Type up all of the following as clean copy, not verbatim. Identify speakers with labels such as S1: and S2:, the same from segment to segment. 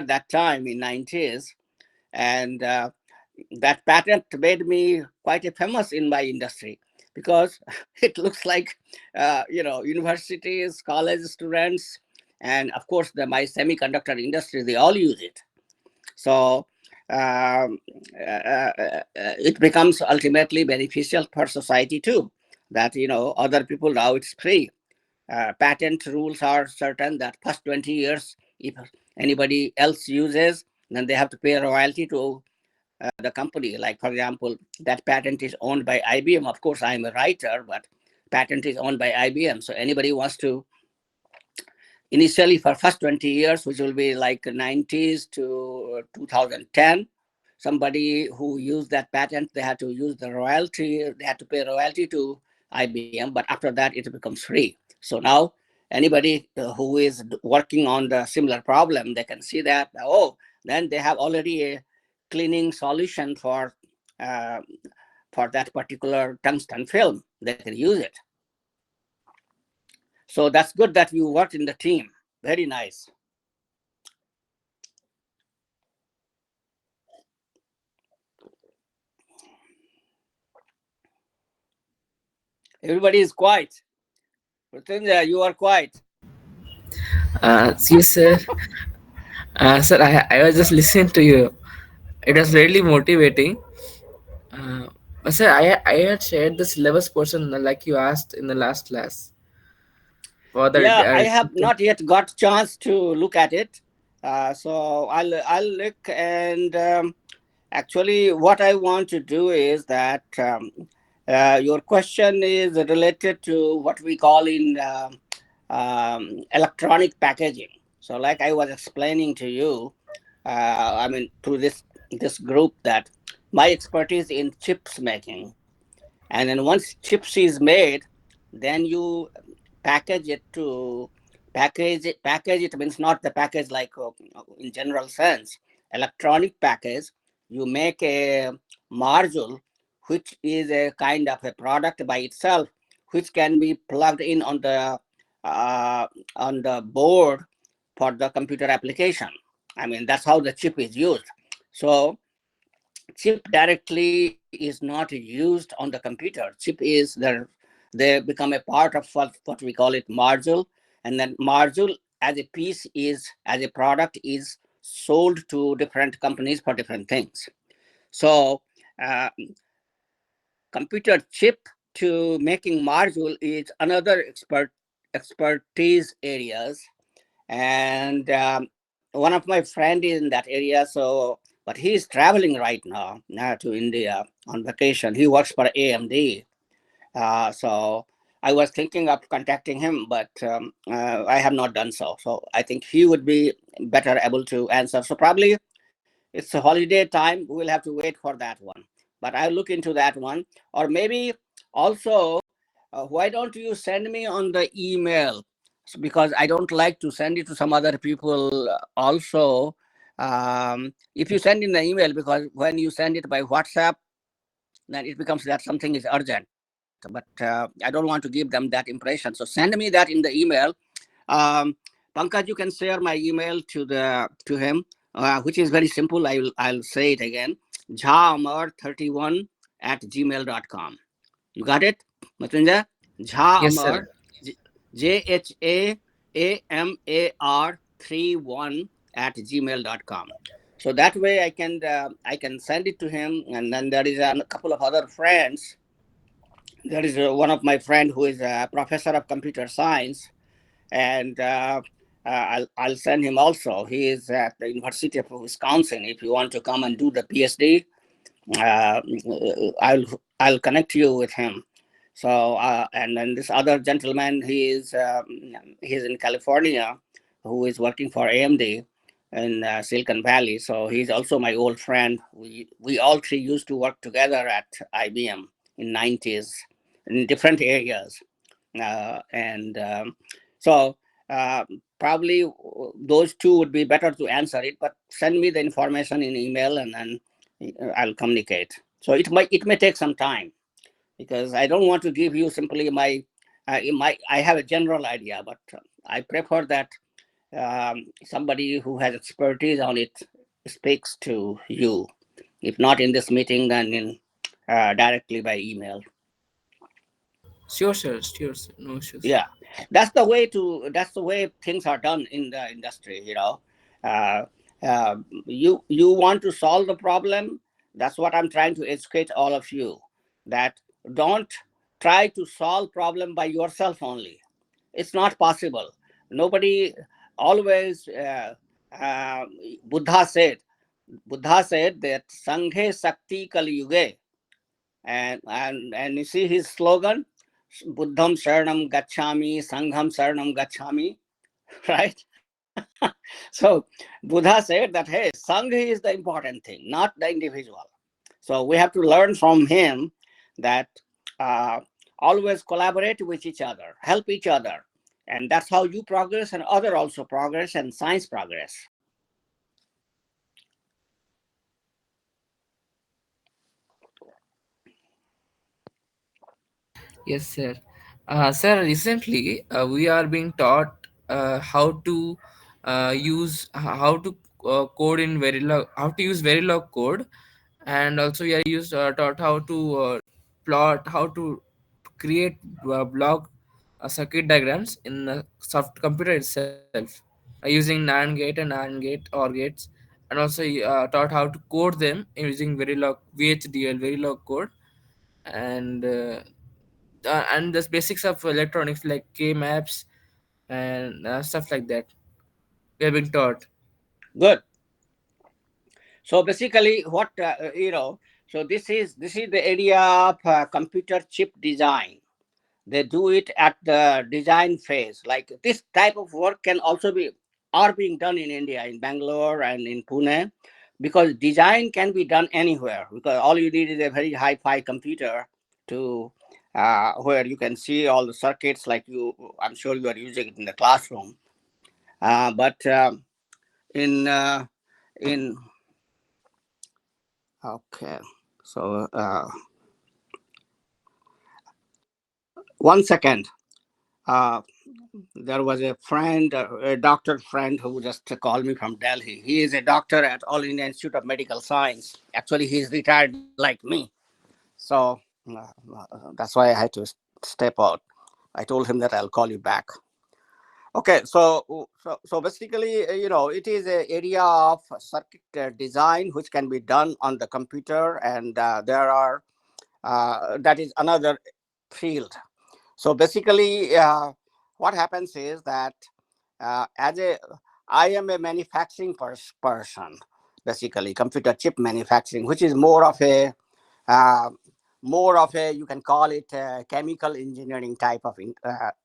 S1: that time in 90s, and that patent made me quite a famous in my industry because it looks like universities, college students, and of course my semiconductor industry, they all use it. So um, it becomes ultimately beneficial for society too, that other people, now it's free. Patent rules are certain that first 20 years, if anybody else uses, then they have to pay a royalty to the company. Like, for example, that patent is owned by IBM. Of course, I'm a writer, but patent is owned by IBM. So anybody wants to, initially for first 20 years, which will be like 90s to 2010, somebody who used that patent, they had to use the royalty, they had to pay royalty to IBM, but after that, it becomes free. So now anybody who is working on the similar problem, they can see that, oh, then they have already a cleaning solution uh, for that particular tungsten film. They can use it. So that's good that you worked in the team. Very nice. Everybody is quiet. Pratindra, you are quiet.
S2: Yes, sir. Sir, I was just listening to you. It was really motivating. Uh, sir, I had shared the syllabus portion like you asked in the last class. For the
S1: Yeah, I have not yet got chance to look at it. So I'll look, and actually what I want to do is that your question is related to what we call in electronic packaging. So like I was explaining to you, I mean to this group, that my expertise in chips making, and then once chips is made, then you package it to package it means not the package like in general sense, electronic package. You make a module which is a kind of a product by itself, which can be plugged in uh, on the board for the computer application. I mean, that's how the chip is used. So chip directly is not used on the computer. Chip is there, they become a part of what we call it module, and then module as a piece is, as a product, is sold to different companies for different things. So uh, computer chip to making module is another expertise areas. And one of my friend is in that area, so but he is traveling right now to India on vacation. He works for AMD. So I was thinking of contacting him, but I have not done so. So I think he would be better able to answer. So probably it's a holiday time, we will have to wait for that one, but I'll look into that one. Or maybe also, why don't you send me on the email? Because I don't like to send it to some other people also. If you send in the email, because when you send it by WhatsApp, then it becomes that something is urgent. But I don't want to give them that impression. So send me that in the email. Um, Pankaj, you can share my email to him, which is very simple. I'll say it again: jhamar31@gmail.com. You got it, Matunja?
S2: yes, sir.
S1: Jhamar, JHAAMAR31 @gmail.com. So that way I can send it to him, and then there is a couple of other friends. There is one of my friend who is a professor of computer science, and I'll send him also. He is at the University of Wisconsin. If you want to come and do the PhD, uh, I'll I'll connect you with him. So and then this other gentleman, he's in California, who is working for AMD in Silicon Valley. So he's also my old friend. We all three used to work together at IBM in 90s in different areas, and so uh, probably those two would be better to answer it. But send me the information in email, and then I'll communicate. So it may take some time, because I don't want to give you simply my I have a general idea, but I prefer that somebody who has expertise on it speaks to you. If not in this meeting, then in directly by email.
S2: Sure, sir. Sure, sir. No issues.
S1: Yeah, that's the way things are done in the industry. uh, you want to solve the problem. That's what I'm trying to educate all of you, that don't try to solve problem by yourself only. It's not possible. Nobody always uh, buddha said buddha said that sanghe sakti kali yuge. And you see his slogan, buddham sharanam gacchami, sangham sharanam gacchami. Right. So Buddha said that, hey, sangha is the important thing, not the individual. So we have to learn from him that uh, always collaborate with each other, help each other, and that's how you progress and other also progress and science progress.
S2: Yes, sir. Sir, recently we are being taught how to how to code in Verilog, how to use Verilog code, and also we are used taught how to plot, how to create block circuit diagrams in the soft computer itself using NAND gate and AND gate or gates, and also taught how to code them using Verilog VHDL Verilog code, and the basics of electronics like K maps and stuff like that. We have been taught.
S1: Good. So basically, what so this is the area of computer chip design. They do it at the design phase. Like this type of work can also be are being done in India, in Bangalore and in Pune, because design can be done anywhere. Because all you need is a very hi-fi computer to where you can see all the circuits, like you. I'm sure you are using it in the classroom. But in in okay, so one second. Uh, there was a friend, a doctor friend, who just called me from Delhi. He is a doctor at All India Institute of Medical Science. Actually, he's retired like me. So that's why I had to step out. I told him that I'll call you back. Okay, so basically, it is an area of circuit design which can be done on the computer, and there are that is another field. So basically, what happens is that as a I am a manufacturing person, basically computer chip manufacturing, which is uh, more of a, you can call it chemical engineering type of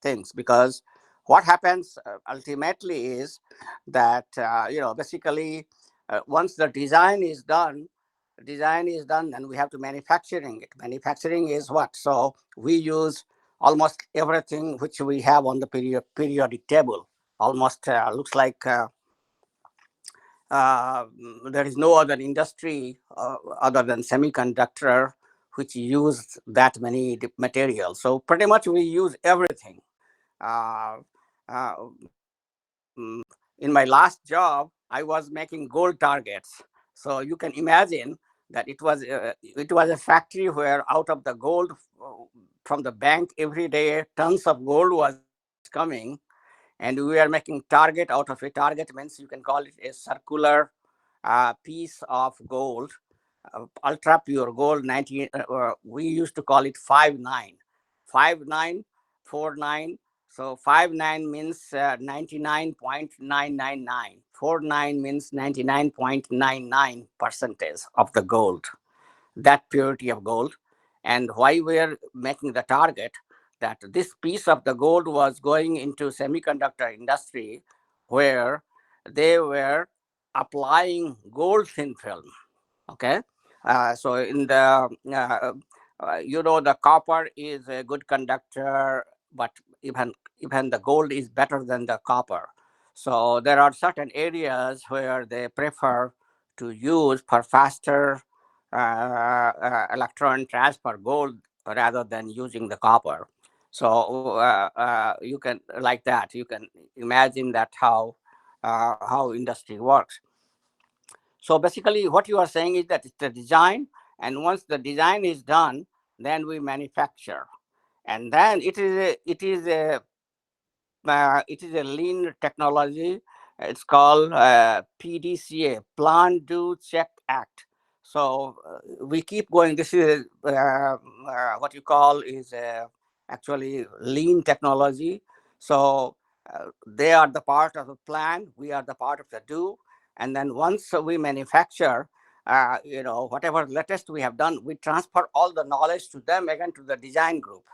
S1: things, because what happens ultimately is that basically once the design is done, then we have to manufacturing it. Manufacturing is what? So we use almost everything which we have on the periodic table. Almost looks like uh, there is no other industry other than semiconductor which use that many materials. So pretty much we use everything. Uh, in my last job, I was making gold targets. So you can imagine that it was a factory where out of the gold from the bank every day, tons of gold was coming, and we were making target out of it. Target means you can call it a circular piece of gold, ultra pure gold. 90. We used to call it 59, 5949. So 59 means 99.999. 49 means 99.99 percentage of the gold, that purity of gold. And why we're making the target, that this piece of the gold was going into semiconductor industry, where they were applying gold thin film. Okay. So in the the copper is a good conductor, but even even the gold is better than the copper. So there are certain areas where they prefer to use for faster electron transfer gold rather than using the copper. So you can, like that, you can imagine that how. how industry works. So basically, what you are saying is that it's the design, and once the design is done, then we manufacture, and then it is a lean technology. It's called PDCA, Plan, Do, Check, Act. So we keep going. This is what you call is actually lean technology. So they are the part of the plan. We are the part of the do. And then once we manufacture, whatever latest we have done, we transfer all the knowledge to them again to the design group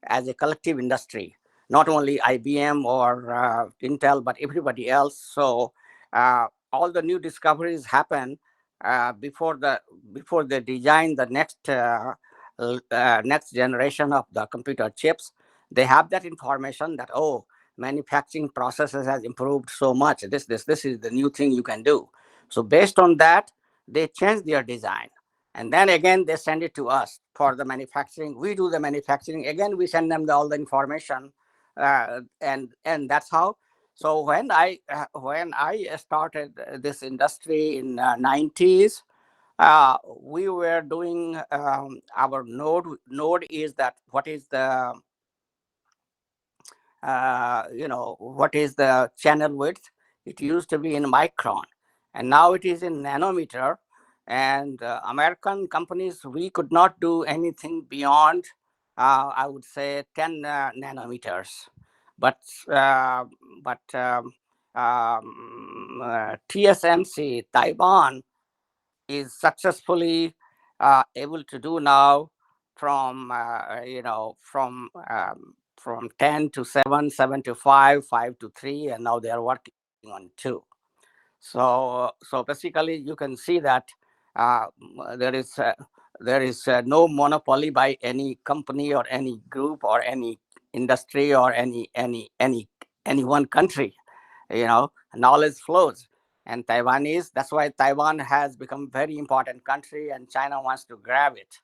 S1: as a collective industry, not only IBM or Intel, but everybody else. So all the new discoveries happen before they design the next generation of the computer chips. They have that information that, oh, manufacturing processes has improved so much. This is the new thing you can do. So based on that, they change their design, and then again they send it to us for the manufacturing. We do the manufacturing again, we send them all the information, and that's how. So when I started this industry in 90s, we were doing our node is that what is the channel width. It used to be in micron, and now it is in nanometer. And American companies, we could not do anything beyond, I would say, 10 nanometers. But uh, but TSMC Taiwan is successfully able to do now from from 10 to 7, 7 to 5, 5 to 3, and now they are working on 2. So basically you can see that uh, there is no monopoly by any company or any group or any industry or any one country. Knowledge flows. And Taiwanese, that's why Taiwan has become very important country, and China wants to grab it,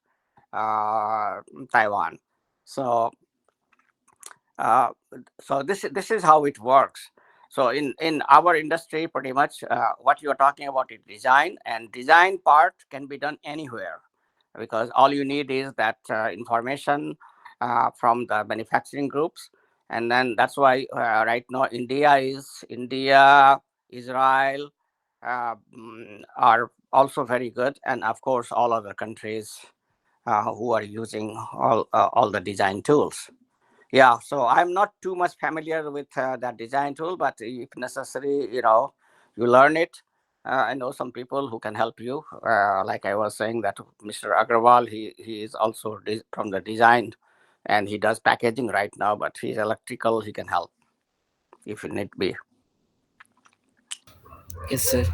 S1: Taiwan. So uh, this is how it works. So in our industry, pretty much what you are talking about is design, and design part can be done anywhere, because all you need is that information from the manufacturing groups. And then that's why right now India, Israel are also very good, and of course all other countries who are using all the design tools. Yeah, so I'm not too much familiar with that design tool, but if necessary, you learn it. I know some people who can help you. Like I was saying, that Mr. Agrawal, he is also from the design, and he does packaging right now, but he's electrical. He can help if it need be.
S2: Yes, sir.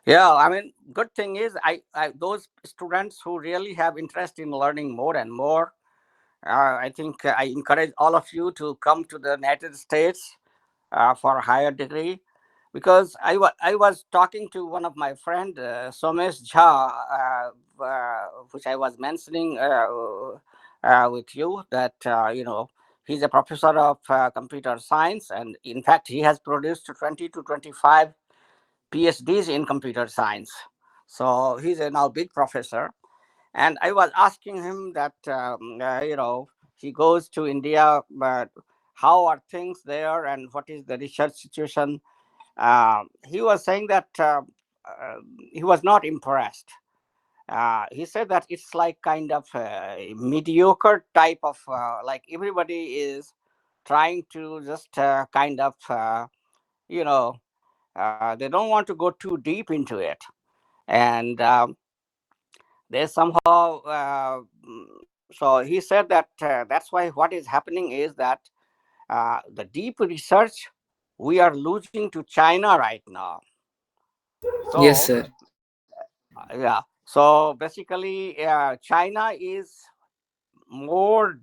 S1: Yeah, I mean, good thing is, I those students who really have interest in learning more and more. I think I encourage all of you to come to the United States for a higher degree, because I was talking to one of my friend, Somesh Jha, which I was mentioning with you, that he's a professor of computer science, and in fact he has produced 20 to 25 PhDs in computer science. So he's a now big professor, and I was asking him that he goes to India, but how are things there, and what is the research situation? He was saying that he was not impressed. He said that it's like kind of a mediocre type of, like everybody is trying to just kind of, you know, they don't want to go too deep into it. And they somehow, so he said that that's why what is happening is that the deep research we are losing to China right now.
S2: Yes,
S1: So
S2: sir.
S1: yeah, so basically China is more,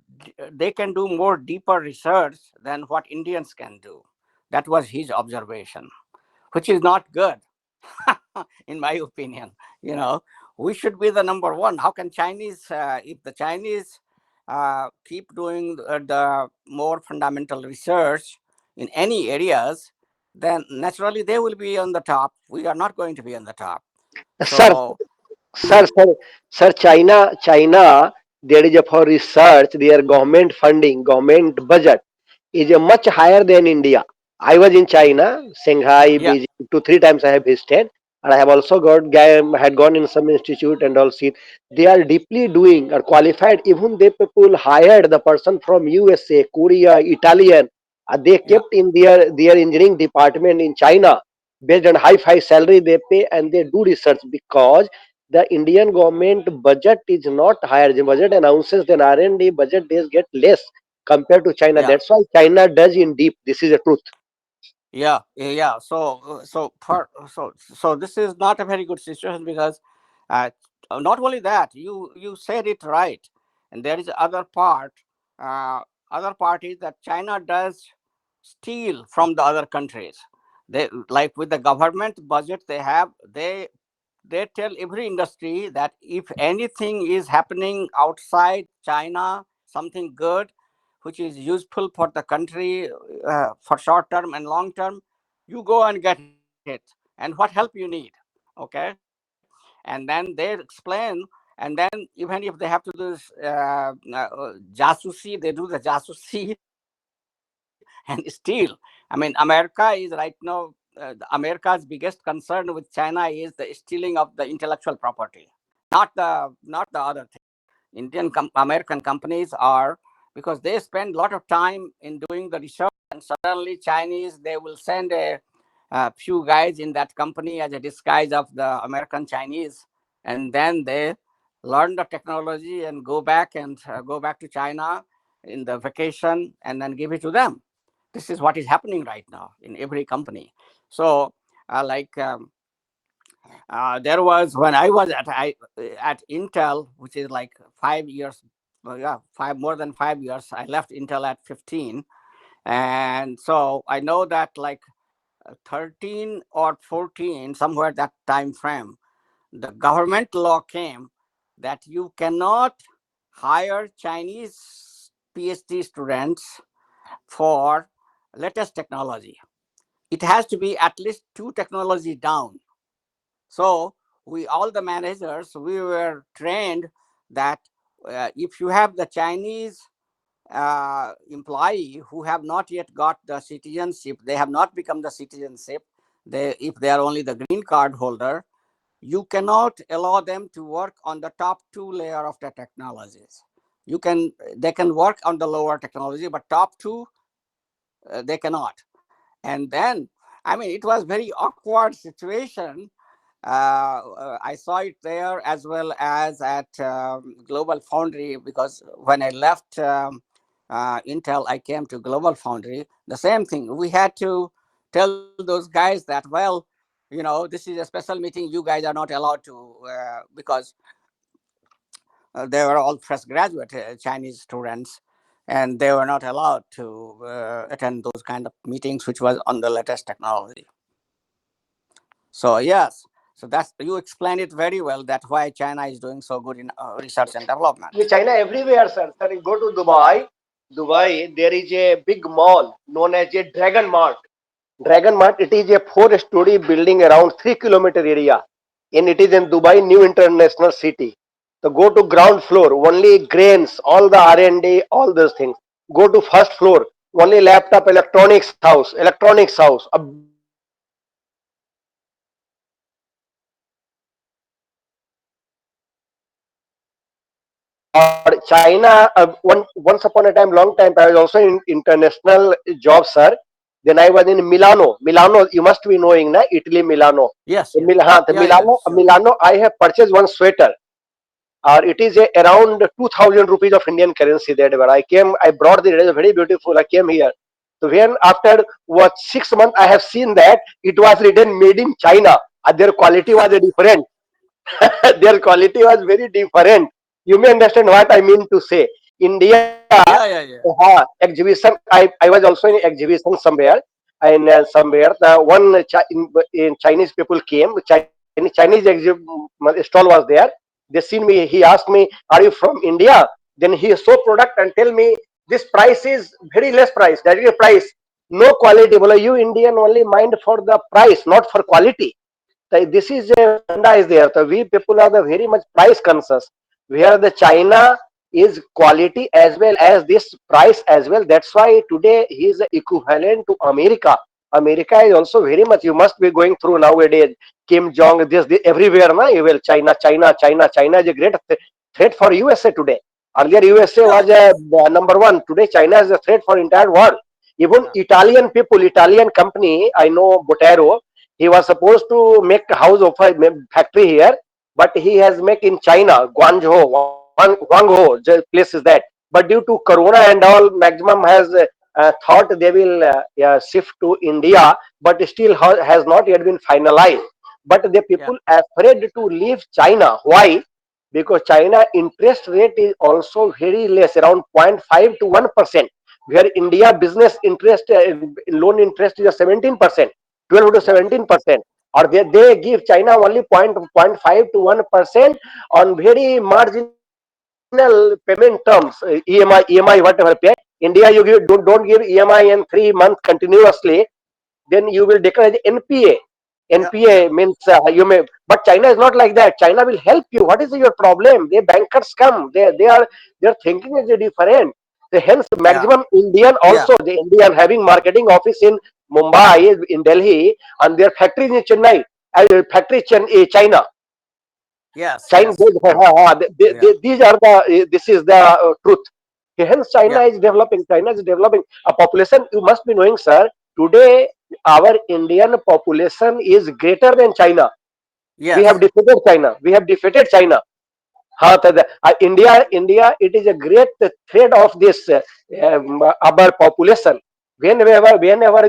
S1: they can do more deeper research than what Indians can do. That was his observation, which is not good. In my opinion, you know we should be the number one. How can Chinese, if the Chinese keep doing the more fundamental research, in any areas, then naturally they will be on the top. We are not going to be on the top.
S3: Sir,
S1: So,
S3: sir, sir, sir, China, there is a for research, their government funding, government budget is a much higher than India. I was in China, Shanghai,
S1: yeah,
S3: Beijing, 2 3 times I have visited, and I have also had gone in some institute and all seen. They are deeply doing or qualified. Even they people hired the person from USA, Korea, Italian. They
S1: yeah,
S3: kept in their engineering department in China based on high salary they pay, and they do research because the Indian government budget is not higher. The budget announces then R&D budget days get less compared to China.
S1: yeah.
S3: That's why China does in deep. This is the truth.
S1: Yeah, yeah. So this is not a very good situation because uh, not only that, you said it right, and there is other part. Uh, Other part is that China does steal from the other countries. They, like with the government budget they have, they tell every industry that if anything is happening outside China, something good, which is useful for the country for short term and long term, you go and get it. And what help you need, okay? And then they explain, and then even if they have to do this jasusi, they do the jasusi and steal. I mean, America is right now. America's biggest concern with China is the stealing of the intellectual property, not the other thing. American companies are, because they spend a lot of time in doing the research, and suddenly Chinese they will send a few guys in that company as a disguise of the American Chinese, and then they learn the technology and go back to China in the vacation and then give it to them. This is what is happening right now in every company. So, like there was when I was at Intel, which is like 5 years, yeah, five more than 5 years. I left Intel at 15, and so I know that like 13 or 14, somewhere that time frame, the government law came that you cannot hire Chinese PhD students for latest technology. It has to be at least two technology down. So we all the managers we were trained that if you have the Chinese employee who have not yet got the citizenship, they have not become the citizenship. They, if they are only the green card holder, you cannot allow them to work on the top two layer of the technologies. You can They can work on the lower technology, but top two they cannot. And then, I mean, it was very awkward situation. I saw it there as well as at Global Foundry, because when I left Intel, I came to Global Foundry. The same thing. We had to tell those guys that, well, this is a special meeting. You guys are not allowed to, because they were all fresh graduate Chinese students, and they were not allowed to attend those kind of meetings, which was on the latest technology. So yes, so that's, you explained it very well. That why China is doing so good in research and development.
S3: In China everywhere, sir. Sir, you go to Dubai. Dubai, there is a big mall known as a Dragon Mart. Dragon Mart, it is a four-story building around 3 kilometer area, and it is in Dubai New International City. So go to ground floor, only grains, all the R&D, all those things. Go to first floor, only laptop, electronics house, a big mall. There is a China. One China. One China. Or China. Once upon a time, long time. I was also in international job, sir. Then I was in Milano. Milano, you must be knowing, na? Italy, Milano.
S1: Yes,
S3: The
S1: yes, yeah,
S3: Milano,
S1: sure.
S3: Milano. I have purchased one sweater. It is around 2,000 rupees of Indian currency there. But I brought the, it is very beautiful. I came here. So when after what 6 months, I have seen that it was written made in China. Their quality was different. Their quality was very different. You may understand what I mean to say. India,
S1: Yeah, yeah, yeah.
S3: exhibition. I was also in exhibition somewhere. And somewhere the in Chinese people came. Chinese stall was there. They seen me. He asked me, "Are you from India?" Then he saw product and tell me this price is very less price. That is a price. No quality. Bolo, you Indian only mind for the price, not for quality. So this is a funda is there. So we people are the very much price conscious. Where the China is quality as well as this price as well. That's why today he is equivalent to America. America is also very much. You must be going through nowadays. Kim Jong, this everywhere. Na, you will China, China, China. China is a great threat for USA today. Earlier USA
S1: Yeah,
S3: was a number one. Today China is a threat for entire world. Even
S1: yeah,
S3: Italian people, Italian company, I know Botero, he was supposed to make a house of a factory here, but he has make in China, Guangzhou, Guangzhou, the place is that. But due to Corona and all, Maximum has thought they will yeah, shift to India, but still has not yet been finalized. But the
S1: yeah,
S3: people afraid to leave China. Why? Because China interest rate is also very less, around 0.5 to 1%, where India business interest loan interest is 17%, 12 to
S1: yeah,
S3: 17%, or they give China only 0.5 to 1% on very marginal payment terms, EMI whatever pay. India, you don't give EMI in 3 months continuously, then you will declare as NPA.
S1: yeah,
S3: NPA
S1: yeah,
S3: means you may, but China is not like that. China will help you. What is your problem? The bankers come. Their thinking is different. So hence,
S1: yeah,
S3: maximum Indian
S1: yeah.
S3: also the Indian having marketing office in Mumbai, in Delhi, and their factories in Chennai, factory China.
S1: Yes,
S3: China,
S1: yes. Yeah,
S3: these are the this is the truth. Hence, China
S1: yeah.
S3: is developing. China is developing a population. You must be knowing, sir. Today, our Indian population is greater than China. We have
S1: Yes,
S3: defeated China. We have defeated China. India, it is a great threat of this our population. Whenever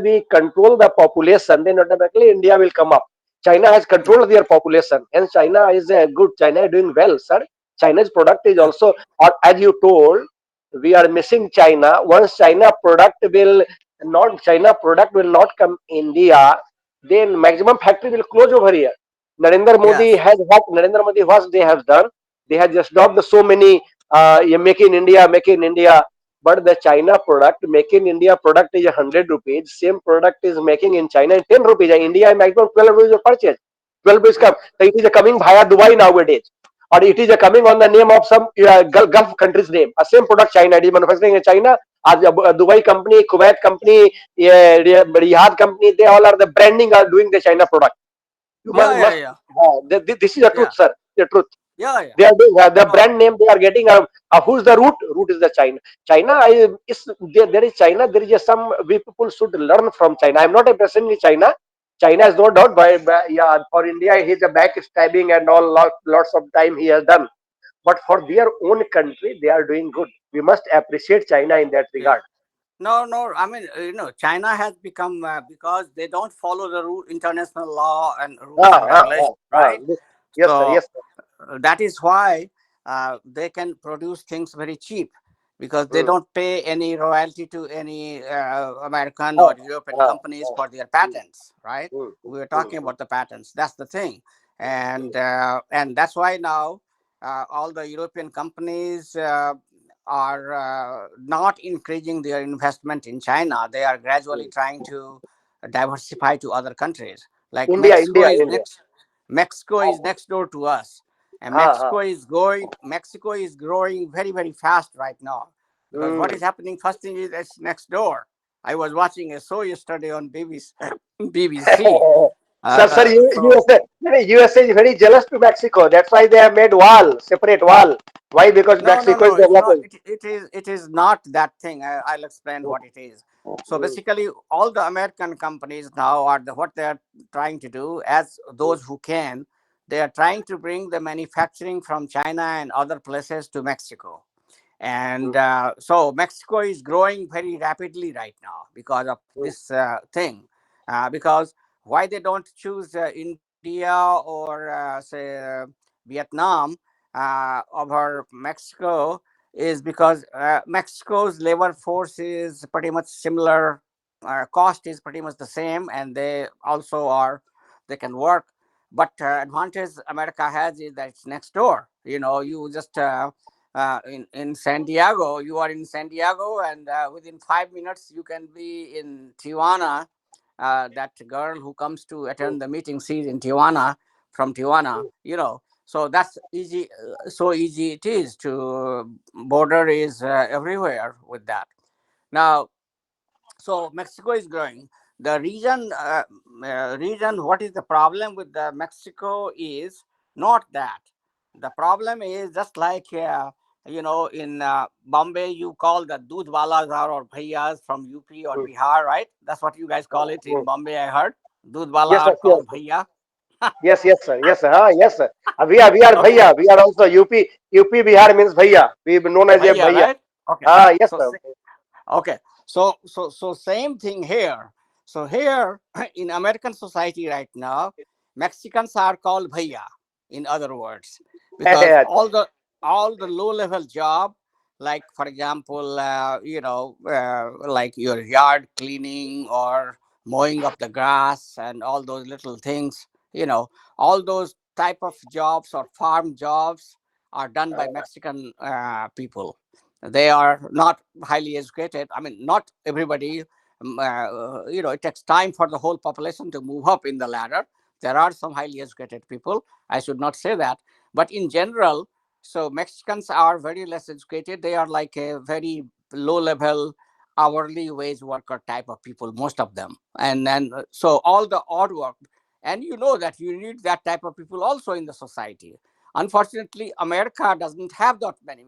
S3: we control the population, then automatically India will come up. China has
S1: yeah,
S3: controlled their population, and China is good. China is doing well, sir. China's product is
S1: yeah,
S3: also, as you told, we are missing China. Once China product will not come India, then maximum factory will close over here.
S1: yes,
S3: Narendra Modi what they have done, they have just dropped so many make in India. But the China product, make in India product is 100 rupees. Same product is making in China in 10 rupees. And India maximum 12 rupees of purchase. 12 rupees come.
S1: yeah,
S3: So it is coming via Dubai nowadays. Or it is coming on the name of some Gulf country's name. A same product China. It is manufacturing in China. As a Dubai company, Kuwait company, Riyadh company, they all are the branding are doing the China product. You
S1: yeah, yeah,
S3: must
S1: yeah,
S3: this is the truth,
S1: yeah,
S3: sir. The truth.
S1: yeah, yeah.
S3: They are doing the
S1: So,
S3: brand name they are getting. Who's the root? Root is the China. China is there is China. There is some we people should learn from China. I'm not a person in China. China is no doubt, but yeah, for India, he's a backstabbing and all lots of time he has done. But for their own country, they are doing good. We must appreciate China in that
S1: yeah.
S3: regard.
S1: No, no. I mean, China has become because they don't follow the international law and rules
S3: Ah,
S1: and
S3: ah,
S1: regulations,
S3: ah, ah.
S1: right?
S3: Yes, sir.
S1: So
S3: Yes, sir.
S1: that is why they can produce things very cheap because they
S3: Hmm.
S1: don't pay any royalty to any American
S3: Ah,
S1: or European
S3: ah,
S1: companies
S3: ah.
S1: for their
S3: Hmm,
S1: patents, right?
S3: hmm,
S1: We were
S3: hmm,
S1: talking
S3: hmm,
S1: about the patents. That's the thing,
S3: hmm,
S1: and that's why now all the European companies are not increasing their investment in China. They are gradually
S3: hmm.
S1: trying to diversify to other countries. Like
S3: India, India, India.
S1: Mexico
S3: Ah,
S1: is next door to us, and
S3: ah, ah.
S1: Mexico is growing very very fast right now because what
S3: Hmm.
S1: is happening first thing is it's next door. I was watching a show yesterday on BBC.
S3: Sir,
S1: So
S3: USA is very jealous to Mexico. That's why they have made wall, separate wall. Why? Because
S1: no, no,
S3: Mexico is
S1: no. It's not.
S3: developing.
S1: It is not that thing. I'll explain what it is. So
S3: Hmm,
S1: basically, all the American companies now are what they are trying to do, as
S3: hmm,
S1: those who can, they are trying to bring the manufacturing from China and other places to Mexico. And
S3: hmm,
S1: so Mexico is growing very rapidly right now because of
S3: hmm,
S1: this thing. Because why they don't choose India or say Vietnam over Mexico is because Mexico's labor force is pretty much similar. Cost is pretty much the same, and they also are they can work. But advantage America has is that it's next door. You just in San Diego. You are in San Diego, and within 5 minutes you can be in Tijuana. That girl who comes to attend the meeting, she's in Tijuana, from Tijuana. So that's easy. So easy it is to border is everywhere with that. Now, so Mexico is growing. The reason what is the problem with the Mexico is not that. The problem is just like in Bombay you call the doodh walas or bhaiyas from UP or
S3: mm,
S1: Bihar, right? That's what you guys call it in
S3: mm.
S1: Bombay. I heard doodh wala
S3: Yes, sir.
S1: are
S3: Yes,
S1: called
S3: sir.
S1: bhaiya.
S3: Yes, yes, sir. Yes, sir. Yes, sir. We are
S1: Okay,
S3: bhaiya. We are also UP Bihar means bhaiya. We known as a
S1: bhaiya,
S3: bhaiya.
S1: right? Okay,
S3: Yes,
S1: so
S3: sir.
S1: okay, so same thing here. So here in American society right now, Mexicans are called bhaiya. In other words, because
S3: अच्छा,
S1: all the low level job, like for example, like your yard cleaning or mowing of the grass and all those little things, all those type of jobs or farm jobs are done by Mexican people. They are not highly educated. I mean, not everybody. It takes time for the whole population to move up in the ladder. There are some highly educated people. I should not say that, but in general, so Mexicans are very less educated. They are like a very low level hourly wage worker type of people, most of them. And then so all the odd work, and you know that you need that type of people also in the society. Unfortunately, America doesn't have that many.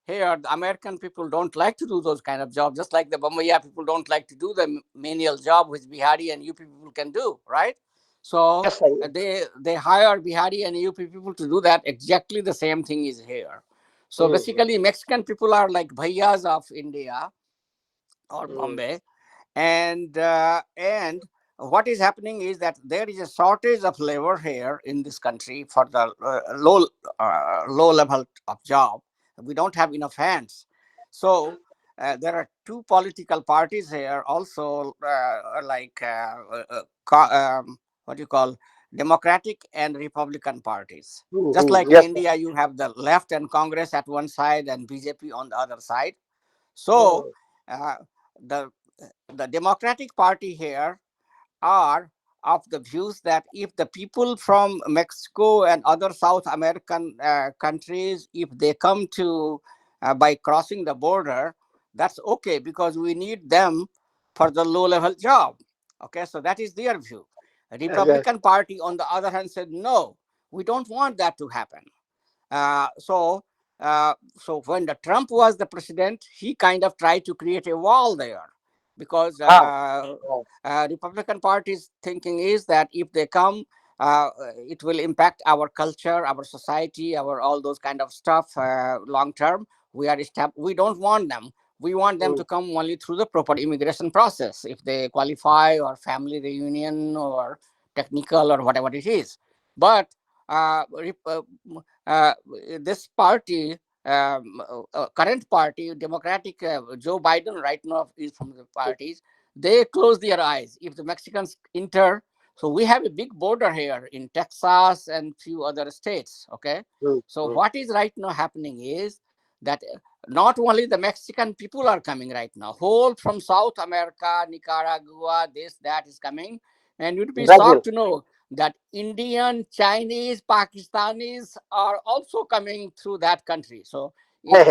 S1: Here, the American people don't like to do those kind of jobs, just like the Bombaya people don't like to do the menial job which Bihari and UP people can do, right? So
S3: yes, sir.
S1: they hire Bihari and UP people to do that. Exactly the same thing is here. So
S3: Mm,
S1: basically, Mexican people are like bhaiyas of India or
S3: mm,
S1: Bombay, and what is happening is that there is a shortage of labor here in this country for the low level of job. We don't have enough hands. So there are two political parties here also, what do you call, Democratic and Republican parties. Just like in
S3: yes, sir.
S1: India you have the left and Congress at one side and BJP on the other side. So
S3: Mm,
S1: uh, the the Democratic Party here are of the views that if the people from Mexico and other South American countries, if they come to by crossing the border, that's okay because we need them for the low level job. Okay, so that is their view.
S3: yes,
S1: Republican Party, on the other hand, said no, we don't want that to happen. Uh, so, so when the Trump was the president, he kind of tried to create a wall there, because
S3: ah, ah,
S1: Republican Party's thinking is that if they come, it will impact our culture, our society, our all those kind of stuff long term. We don't want them. We want them
S3: mm,
S1: to come only through the proper immigration process if they qualify, or family reunion, or technical, or whatever it is. But uh, uh, this party, current party, Democratic, Joe Biden right now is from the parties. They close their eyes if the Mexicans enter. So we have a big border here in Texas and few other states. Okay, so
S3: mm,
S1: what is right now happening is that not only the Mexican people are coming right now, whole from South America, Nicaragua, this that is coming, and you'd be
S3: Brazil.
S1: shocked to know that Indian, Chinese, Pakistanis are also coming through that country. So,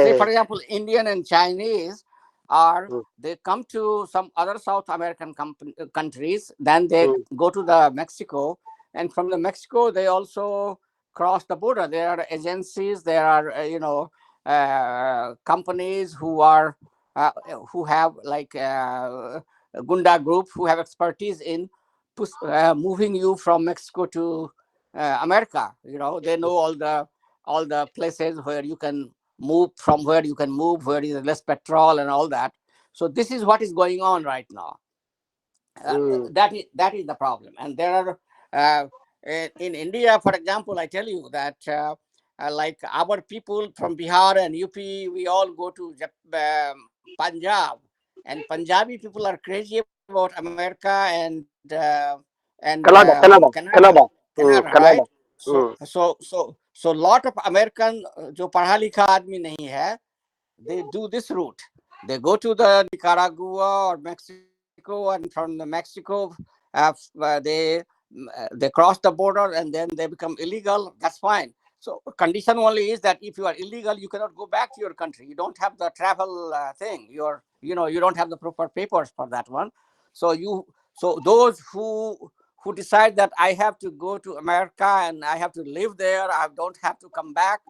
S1: say for example, Indian and Chinese are,
S3: Mm,
S1: they come to some other South American countries, then they
S3: mm,
S1: go to the Mexico, and from the Mexico they also cross the border. There are agencies, there are companies uh, who have like Gunda group who have expertise in moving you from Mexico to America. They know all the places where you can move, from where you can move, where is less petrol and all that. So this is what is going on right now. uh,
S3: mm,
S1: that is the problem. And there are in India, for example, I tell you that like our people from Bihar and UP, we all go to Punjab, and Punjabi people are crazy about America and
S3: Canada, Canada,
S1: Canada,
S3: Canada.
S1: Canada, right?
S3: Canada.
S1: So
S3: Mm,
S1: so so So lot of American जो पढ़ा लिखा आदमी नहीं है, they do this route. They go to the Nicaragua or Mexico, and from the Mexico, they cross the border and then they become illegal. That's fine. So condition only is that if you are illegal, you cannot go back to your country. You don't have the travel thing. You don't have the proper papers for that one. So those who decide that I have to go to America and I have to live there, I don't have to come back,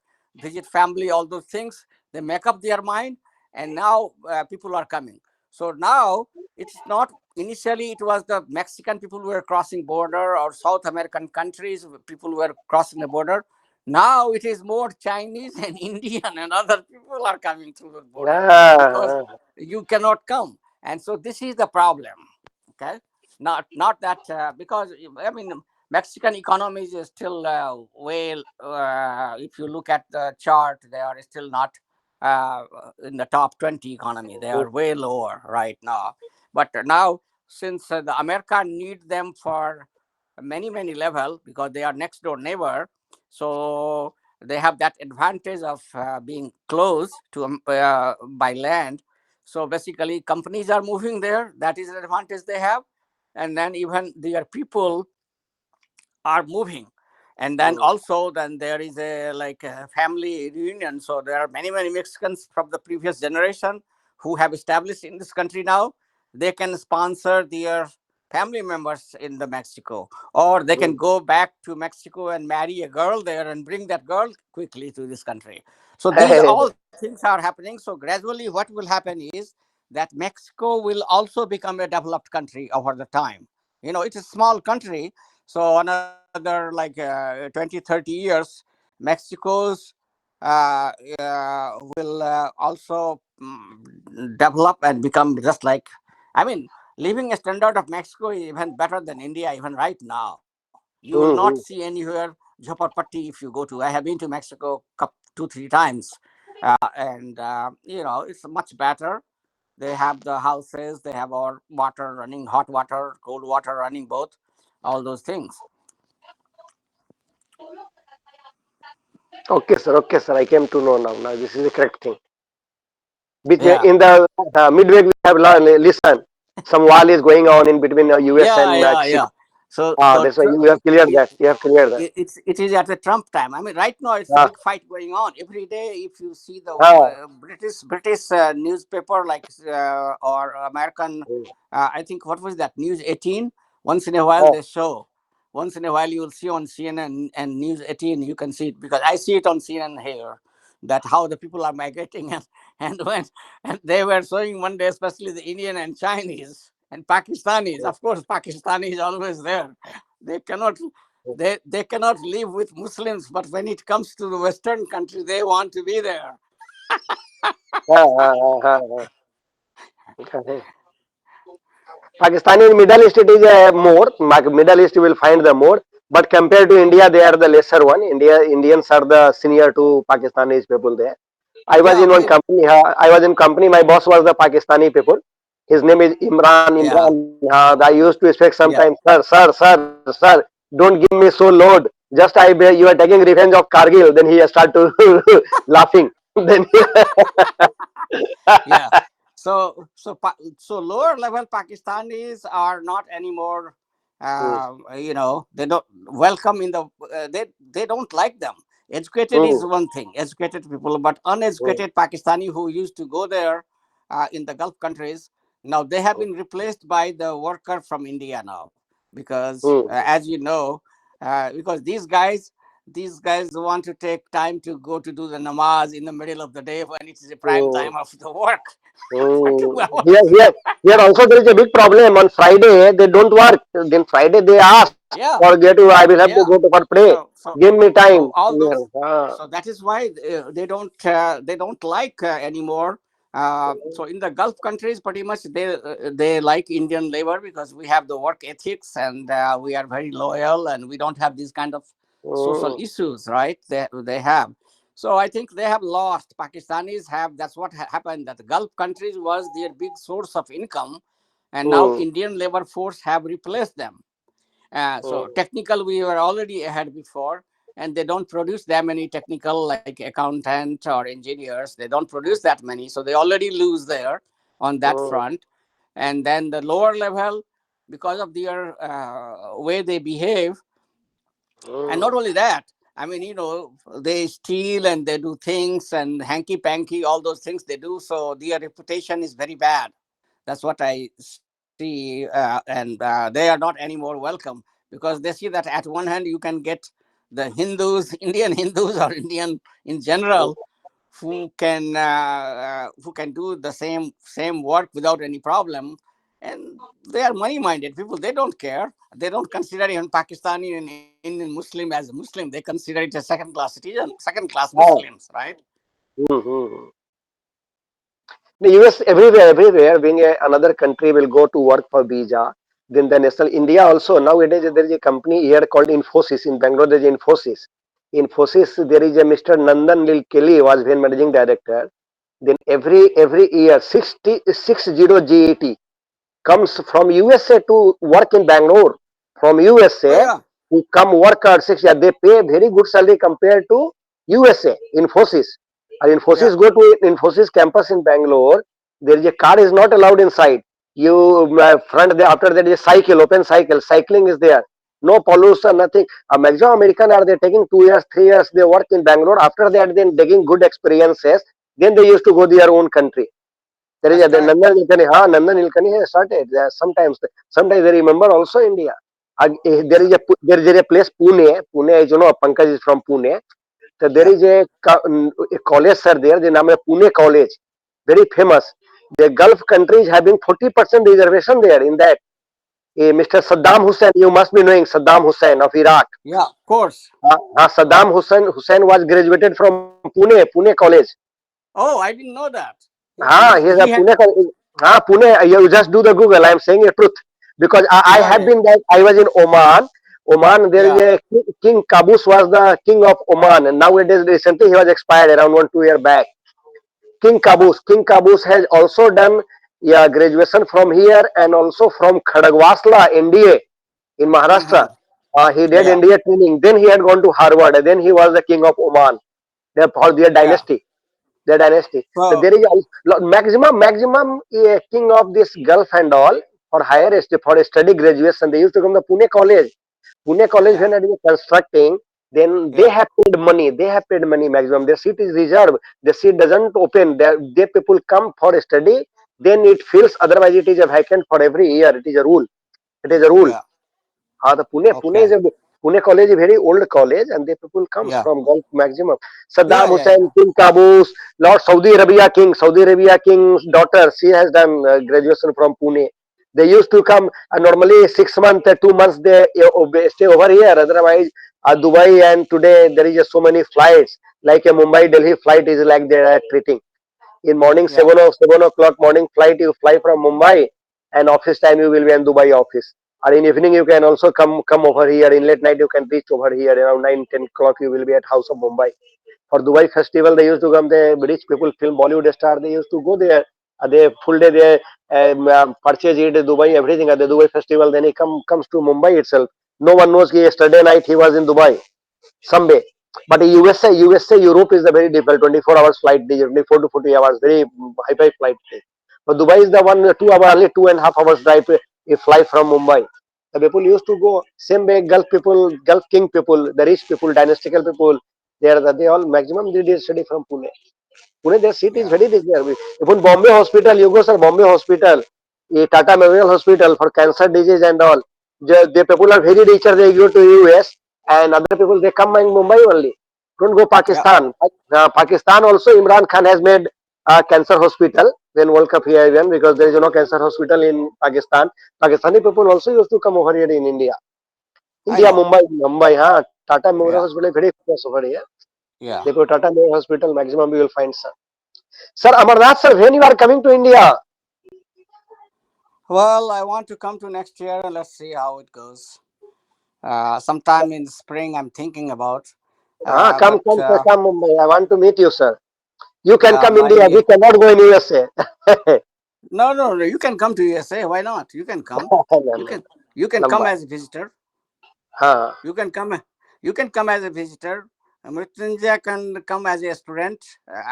S1: visit family, all those things, they make up their mind, and now people are coming. So now it's not, initially it was the Mexican people who were crossing border, or South American countries people who were crossing the border. Now it is more Chinese and Indian and other people are coming through the border because
S3: Ah,
S1: you cannot come. And so this is the problem. Okay, not that because I mean Mexican economies is still if you look at the chart, they are still not uh, in the top 20 economy. They are way lower right now. But now, since the America need them for many level, because they are next door neighbor, so they have that advantage of being close to by land. So basically companies are moving there. That is an advantage they have. And then even their people are moving. And then
S3: mm,
S1: also then there is a like a family reunion. So there are many Mexicans from the previous generation who have established in this country now. They can sponsor their family members in the Mexico, or they can
S3: mm.
S1: go back to Mexico and marry a girl there and bring that girl quickly to this country. So these
S3: Hey,
S1: all things are happening. So gradually what will happen is that Mexico will also become a developed country over the time. It's a small country. So another like 20, 30 years, Mexico's will also develop and become just like, I mean, living standard of Mexico is even better than India even right now. You will not see
S3: mm,
S1: anywhere Jhopparpatti if you go to. I have been to Mexico 2, 3 times, and it's much better. They have the houses, they have our water running, hot water, cold water running, both, all those things.
S3: okay, sir. I came to know now. Now this is the correct thing.
S1: Yeah.
S3: In the midway, we have listen. Some war is going on in between US
S1: Yeah,
S3: and
S1: yeah,
S3: Mexico.
S1: yeah. So,
S3: Ah,
S1: so
S3: that's why you have cleared
S1: it,
S3: that. You have cleared that.
S1: it is at the Trump time. I mean, right now it's a
S3: Ah,
S1: big fight going on every day. If you see the
S3: ah,
S1: British newspaper, like or American,
S3: mm,
S1: I think what was that, News 18. Once in a while
S3: ah,
S1: they show. Once in a while you will see on CNN and News 18. You can see it because I see it on CNN here. That how the people are migrating and when and they were showing one day, especially the Indian and Chinese and Pakistanis.
S3: mm,
S1: Of course, Pakistani is always there. They cannot they cannot live with Muslims, but when it comes to the Western country, they want to be there.
S3: Pakistani in Middle East it is more. Middle East you will find the more. But compared to India, they are the lesser one. Indians are the senior to Pakistanis people there. I was
S1: Yeah,
S3: in one
S1: okay.
S3: company. I was in company. My boss was the Pakistani people. His name is Imran.
S1: Yeah,
S3: Imran. I used to speak
S1: yeah.
S3: sometimes, sir. Don't give me so load. Just you are taking revenge of Kargil. Then he start to laughing. Then
S1: Yeah. So lower level Pakistanis are not anymore.
S3: mm,
S1: They don't welcome in the. They don't like them. Educated is
S3: mm,
S1: one thing, educated people, but
S3: mm,
S1: uneducated Pakistani who used to go there in the Gulf countries, now they have been replaced by the worker from India now, because
S3: mm,
S1: as you know, because these guys want to take time to go to do the namaz in the middle of the day when it is a prime
S3: mm.
S1: time of the work for two
S3: Mm.
S1: hours.
S3: Here also there is a big problem. On Friday they don't work. Then Friday they ask
S1: Yeah,
S3: for get to. I will have to
S1: yeah.
S3: go to for pray.
S1: So so
S3: Give me time.
S1: so all
S3: Yeah.
S1: those. So that is why they don't like anymore. So in the Gulf countries, pretty much they like Indian labor because we have the work ethics and we are very loyal and we don't have these kind of social
S3: Mm,
S1: issues, right? They have. So I think they have lost. Pakistanis have. That's what happened. That the Gulf countries was their big source of income, and now
S3: mm,
S1: Indian labor force have replaced them. So
S3: mm,
S1: technical, we were already ahead before. and they don't produce that many technical like accountant or engineers. They don't produce that many, so they already lose there on that
S3: mm,
S1: front. And then the lower level, because of their way they behave, and not
S3: mm,
S1: only that, I mean, they steal and they do things and hanky panky, all those things they do. So their reputation is very bad. That's what I see, and they are not any more welcome, because they see that at one hand you can get the Hindus, Indian Hindus or Indian in
S3: mm.
S1: general, who can do the same work without any problem, and they are money minded people. They don't care. They don't consider even Pakistani and Indian Muslim as a Muslim. They consider it a second class citizen, second class
S3: Ah,
S1: Muslims, right?
S3: mm, mm. The US everywhere, everywhere, being another country will go to work for visa. Then the national India also nowadays there is a company here called Infosys in Bangalore. There is Infosys. Infosys there is a Mr. Nandan Lil Kelly was then managing director. Then every year 60 GET comes from USA to work in Bangalore. From
S1: Oh
S3: USA
S1: yeah,
S3: who come work at 6 years, they pay very good salary compared to USA, Infosys. And
S1: yeah.
S3: Infosys go to Infosys campus in Bangalore. There is a car is not allowed inside. You front there after that is a cycle, open cycle. Cycling is there. No pollution, nothing. A maximum American are they taking 2 years, 3 years. They work in Bangalore. After that, then taking good experiences. Then they used to go their own country. There is
S1: That's
S3: a the
S1: correct.
S3: Nandan Nilekani. Nandan Nilekani has started. Sometimes they remember also India. There
S1: Yeah.
S3: is a place Pune. Pune is Pankaj is from Pune. So there
S1: Yeah.
S3: is a college sir there. The name is Pune College. Very famous. The Gulf countries having 40% reservation there in that. Mr. Saddam Hussein, you must be knowing Saddam Hussein of Iraq.
S1: Yeah, of course.
S3: Saddam Hussein was graduated from Pune College.
S1: Oh, I didn't know that.
S3: He is a
S1: He had.
S3: Pune. You just do the Google. I am saying a truth because I
S1: Yeah,
S3: have
S1: yeah,
S3: been there. I was in Oman. Oman, there is
S1: yeah.
S3: a King Qaboos was the king of Oman, and nowadays recently he was expired around 1 2 year back. King
S1: Uh-huh.
S3: Qaboos. King Qaboos has also done graduation from here and also from Khadagwasla, NDA in Maharashtra.
S1: Uh-huh.
S3: He did
S1: Yeah.
S3: NDA training. Then he had gone to Harvard. And then he was the king of Oman. For their
S1: Yeah.
S3: dynasty. Their dynasty. So
S1: So
S3: there is maximum king of this Gulf and all for for study graduation. They used to come to Pune College. Pune College
S1: yeah,
S3: when it is constructing, then they
S1: yeah,
S3: have paid money. They have paid money maximum. Their seat is reserved. The seat doesn't open. They people come for study. Then it fills. Otherwise, it is a vacant for every year. It is a rule. It is a rule.
S1: yeah.
S3: The Pune is
S1: Okay.
S3: Pune College is a very old college, and the people comes
S1: Yeah.
S3: from Gulf maximum. Saddam
S1: Yeah, yeah,
S3: Hussein,
S1: yeah.
S3: King Qaboos, Lord Saudi Arabia King's daughter. She has done graduation from Pune. They used to come normally 6 months, 2 months. They stay over here. Otherwise, Dubai and today there is so many flights. Like a Mumbai Delhi flight is like they are treating. In morning
S1: Yeah.
S3: 7 o'clock morning flight you fly from Mumbai, and office time you will be in Dubai office. Or in evening you can also come over here. In late night you can reach over here around 9 10 o'clock. You will be at house of Mumbai for Dubai festival. They used to come. The British people, film Bollywood star, they used to go there. They full day they purchase it Dubai everything at the Dubai festival. Then he comes to Mumbai itself. No one knows he yesterday night he was in Dubai someday. But in USA, Europe is the very difficult 24 hours flight, 24 to 40 hours, very high flight. But Dubai is the one 2 hour, only 2.5 hours drive a fly from Mumbai. The people used to go same way. Gulf people, Gulf king people, the rich people, dynastical people. They all maximum they did study from Pune. Pune, their seat is
S1: Yeah.
S3: very big there. Even Bombay Hospital, you go sir, Bombay Hospital, Tata Memorial Hospital for cancer disease and all. The people are very richer, they go to US, and other people they come in Mumbai only. Don't go
S1: Yeah.
S3: Pakistan. Pakistan also Imran Khan has made a cancer hospital. Then World Cup here again because there is no cancer hospital in Pakistan. Pakistani people also used to come over here in India.
S1: I
S3: India,
S1: know.
S3: Mumbai, Tata Memorial
S1: Yeah.
S3: Hospital is very famous over here.
S1: Yeah.
S3: They go Tata Memorial Hospital, maximum you will find sir. Sir Amarnath sir, when you are coming to India,
S1: Well, I want to come to next year and let's see how it goes. Sometime in spring, I'm thinking about.
S3: come,
S1: But
S3: come, sir, come Mumbai. I want to meet you, sir. You can come India.
S1: my
S3: We cannot go in USA.
S1: no, no, no. You can come to USA. Why not? You can come.
S3: No,
S1: You
S3: no,
S1: can. You can come
S3: number.
S1: as a visitor.
S3: Huh.
S1: You can come. You can come as a visitor. Mrityunjay can come as a student.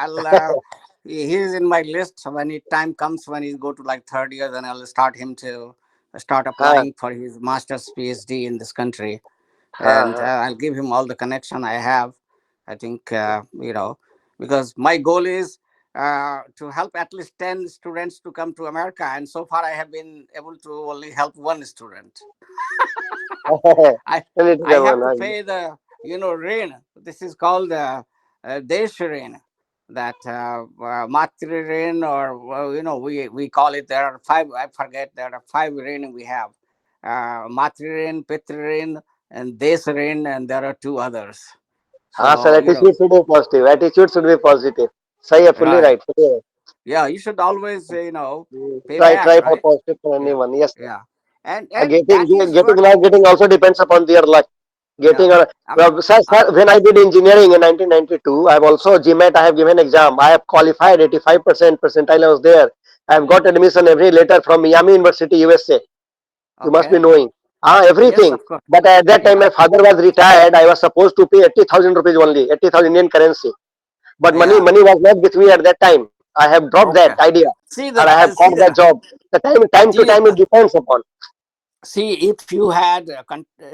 S1: I'll he is in my list. So when it time comes, when he go to like third year, then I'll start him to start
S3: हाँ
S1: applying for his master's PhD in this country,
S3: हाँ
S1: and
S3: हाँ
S1: I'll give him all the connection I have. I think because my goal is to help at least 10 students to come to America, and so far I have been able to only help one student. I
S3: चलिए ठीक
S1: I
S3: है
S1: have
S3: man
S1: to
S3: हाँ
S1: pay the rain. This is called the Desh rain. That Matri rain, or we call it. There are five. I forget. There are five rain we have. Matri rain, Pitri rain, and Desh rain, and there are two others.
S3: हाँ sir
S1: So
S3: attitude should be positive attitude should be positive सही है fully
S1: right.
S3: Right सही है
S1: Yeah, you should always pay
S3: try
S1: back,
S3: try for
S1: right?
S3: Positive for
S1: Yeah,
S3: anyone yes
S1: yeah, and
S3: getting
S1: that is
S3: getting
S1: what.
S3: now getting also depends upon their luck
S1: Yeah.
S3: getting
S1: Um,
S3: sir, when I did engineering in 1992 I have also GMAT I have given exam I have qualified 85% percentile I was there I have got admission every letter from Miami University USA you must be
S1: okay.
S3: knowing
S1: Yes,
S3: everything
S1: of course.
S3: but at that time
S1: Yeah,
S3: my father was retired I was supposed to pay 80,000 rupees only 80,000 Indian currency but
S1: yeah.
S3: money was not with me at that time I have dropped that
S1: Okay.
S3: idea
S1: See
S3: and
S1: the
S3: I have got
S1: see
S3: that
S1: the
S3: job the time to
S1: see
S3: time it depends upon
S1: see if you had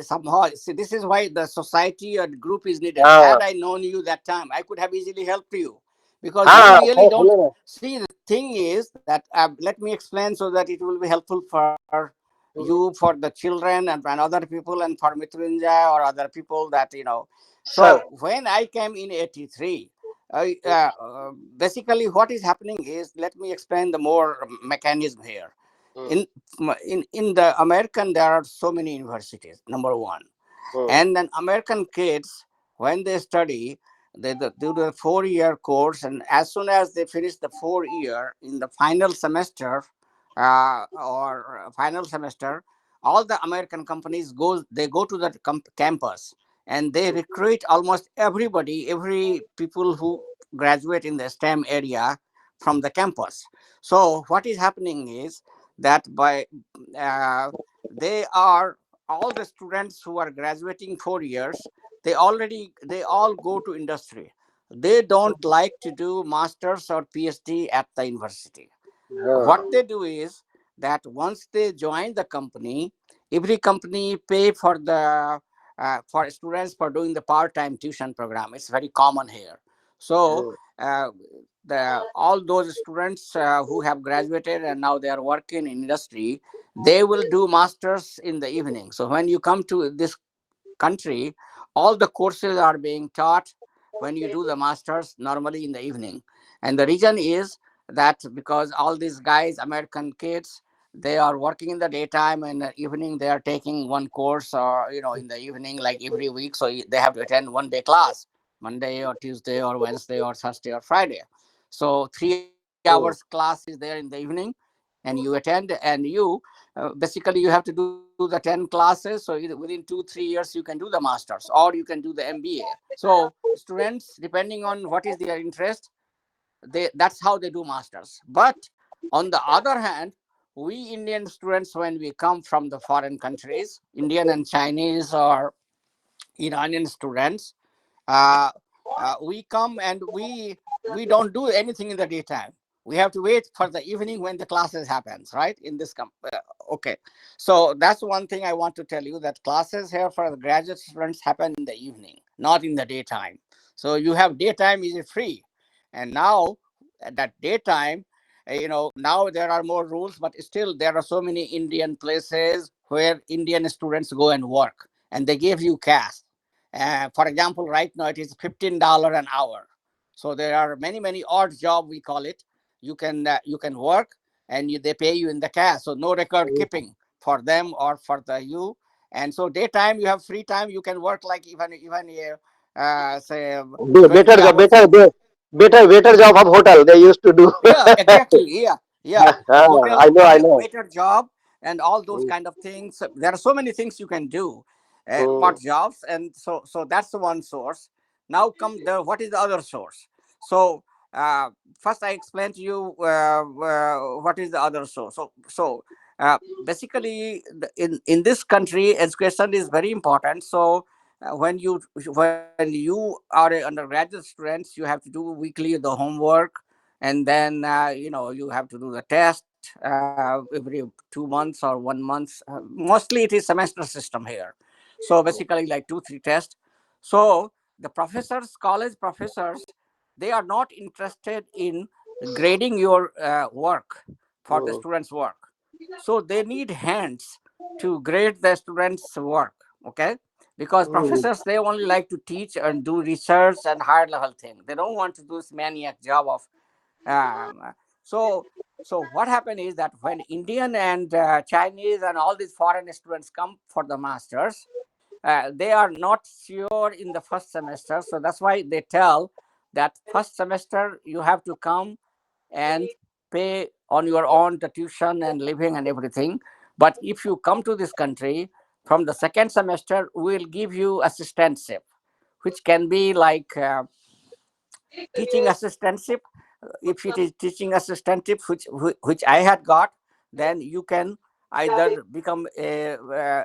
S1: somehow, see, this is why the society or group is needed.
S3: हाँ
S1: Had I known you that time, I could have easily helped you, because you
S3: हाँ
S1: really
S3: सही
S1: don't
S3: सुनो ना
S1: see. The thing is that let me explain so that it will be helpful for you, for the children, and other people, and for Mitrunjay or other people that
S3: sir
S1: So when I came in 83, basically what is happening is, let me explain the more mechanism here.
S3: Hmm,
S1: In the American, there are so many universities, number one.
S3: Hmm,
S1: And then American kids, when they study, they do the 4 year course, and as soon as they finish the 4 year, in the final semester, or final semester, all the American companies go to the campus, and they recruit almost everybody, every people who graduate in the STEM area from the campus. So what is happening is that by uh, they are all the students who are graduating 4 years, they all go to industry. They don't like to do masters or PhD at the university. What
S3: हाँ,
S1: they do is that once they join the company, every company pay for the for students for doing the part-time tuition program. It's very common here. So
S3: hmm,
S1: uh, the all those students who have graduated and now they are working in industry, they will do masters in the evening. So when you come to this country, all the courses are being taught when you do the masters normally in the evening. And the reason is that because all these guys, American kids, they are working in the daytime, and in the evening they are taking one course, or in the evening, like every week. So they have to attend 1 day class, Monday or Tuesday or Wednesday or Thursday or Friday. So 3 hours class
S3: hmm,
S1: is there in the evening, and you attend, and basically you have to do the 10 classes. So within 2 3 years you can do the masters, or you can do the MBA. So students, depending on what is their interest, that's how they do masters. But on the other hand, we Indian students, when we come from the foreign countries, Indian and Chinese or Iranian students, uh, we come and we don't do anything in the daytime. We have to wait for the evening when the classes happens, right? In this okay. So that's one thing I want to tell you, that classes here for the graduate students happen in the evening, not in the daytime. So you have daytime is free, and now at that daytime, now there are more rules, but still there are so many Indian places where Indian students go and work, and they give you cash. For example, right now it is $15 an hour. So there are many odd job, we call it. You can work, and they pay you in the cash. So no record keeping for them or for the you. And so daytime you have free time. You can work like even say
S3: better
S1: 20
S3: job
S1: hours.
S3: better job of hotel they used to do
S1: Yeah, exactly. Yeah, hotel,
S3: I know
S1: waiter job, and all those kind of things. There are so many things you can do,
S3: hmm,
S1: part jobs, and so that's the one source. Now come the what is the other source? So first I explained to you what is the other source. Basically, in this country, education is very important. So when you are a undergraduate students, you have to do weekly the homework, and then you have to do the test every 2 months or 1 month. Mostly it is semester system here, so basically like 2 3 tests. So the professors, college professors, they are not interested in grading your work for the
S3: mm,
S1: students work, so they need hands to grade the students work. Okay, because
S3: mm,
S1: professors, they only like to teach and do research and higher level thing. They don't want to do this maniac job of so so what happened is that when Indian and Chinese and all these foreign students come for the masters, they are not sure in the first semester, so that's why they tell that first semester you have to come and pay on your own the tuition and living and everything. But if you come to this country from the second semester, we'll give you assistantship, which can be like teaching assistantship. If it is teaching assistantship, which I had got, then you can either become a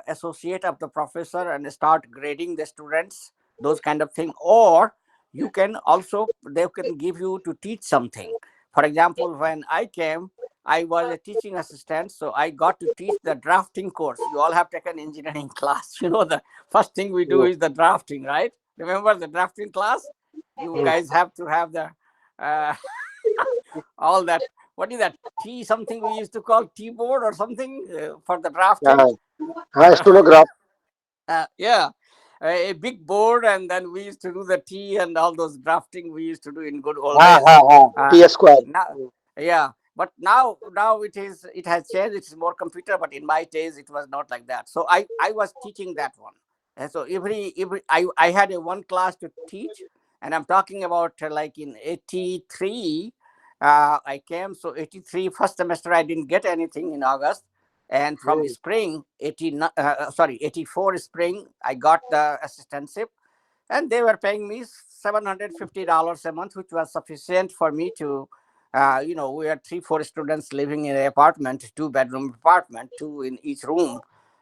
S1: associate of the professor and start grading the students, those kind of thing, or you can also, they can give you to teach something. For example, when I came, I was a teaching assistant, so I got to teach the drafting course. You all have taken engineering class. The first thing we do
S3: mm,
S1: is the drafting, right? Remember the drafting class? You
S3: mm.
S1: guys have to have the uh, all that. What is that? T something we used to call T board or something for the drafting.
S3: Uh, Stenograph.
S1: Yeah, a big board, and then we used to do the T and all those drafting we used to do in good old days.
S3: T
S1: Uh,
S3: square.
S1: Now, yeah, but now it has changed. It's more computer, but in my days it was not like that. So I was teaching that one, and so every I had a one class to teach, and I'm talking about like in '83. I came, so '83 first semester I didn't get anything in August, and from
S3: Mm,
S1: spring 84 spring I got the assistantship, and they were paying me $750 a month, which was sufficient for me to we had 3 4 students living in an apartment, 2 bedroom apartment, two in each room.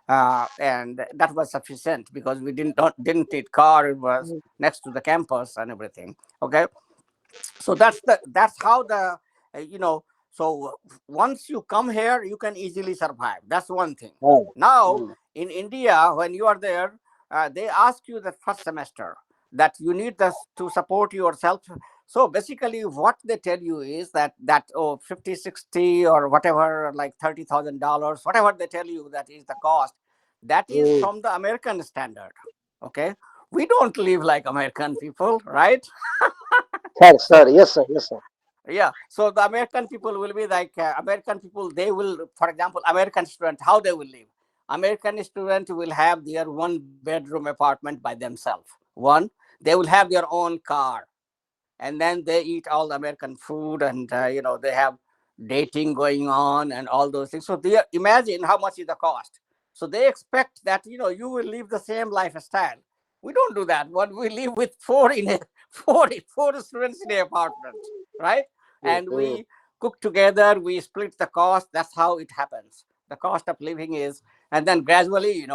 S1: And that was sufficient because we didn't need car. It was
S3: mm,
S1: next to the campus and everything. Okay, so that's how the so once you come here you can easily survive. That's one thing.
S3: mm,
S1: Now
S3: mm,
S1: in India, when you are there, they ask you the first semester that you need this to support yourself. So basically what they tell you is that 50 60 or whatever, like $30,000, whatever they tell you that is the cost, that is
S3: mm.
S1: from the American standard. Okay, we don't live like American people, right?
S3: Sir,
S1: So
S3: sir, yes, sir, yes, sir.
S1: yeah, so the American people will be like American people, they will, for example, American student, how they will live. American student will have their 1 bedroom apartment by themselves. One, they will have their own car, and then they eat all the American food, and they have dating going on and all those things. So they imagine how much is the cost. So they expect that you will live the same lifestyle. We don't do that. What we live with four in a four students in a apartment, right?
S3: Mm,
S1: And
S3: mm,
S1: we cook together. We split the cost. That's how it happens. The cost of living is, and then gradually,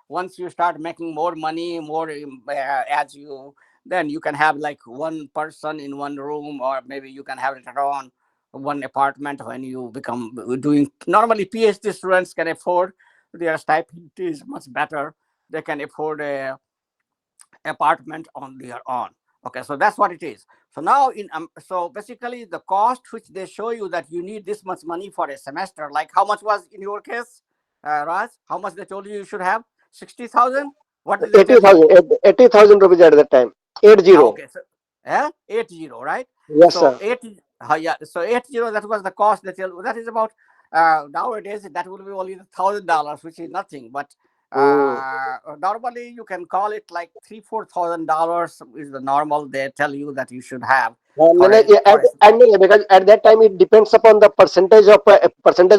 S1: once you start making more money, more as you then you can have like one person in one room, or maybe you can have it around one apartment. When you become doing, normally PhD students can afford, their stipend is much better. They can afford a apartment on their own. Okay, so that's what it is. So now so basically the cost which they show you that you need this much money for a semester, like how much was in your case, Raj? How much they told you you should have? 60,000? What did they tell you?
S3: 80,000, 80,000 rupees at that time. 80.
S1: Okay, so 80, right?
S3: Yes,
S1: So
S3: sir.
S1: 80, yeah, so 80, that was the cost that is about nowadays that will be only $1,000, which is nothing. But
S3: Mm.
S1: normally you can call it like $3 4 thousand is the normal they tell you that you should have
S3: And
S1: for
S3: then,
S1: a for a
S3: because at that time it depends upon the percentage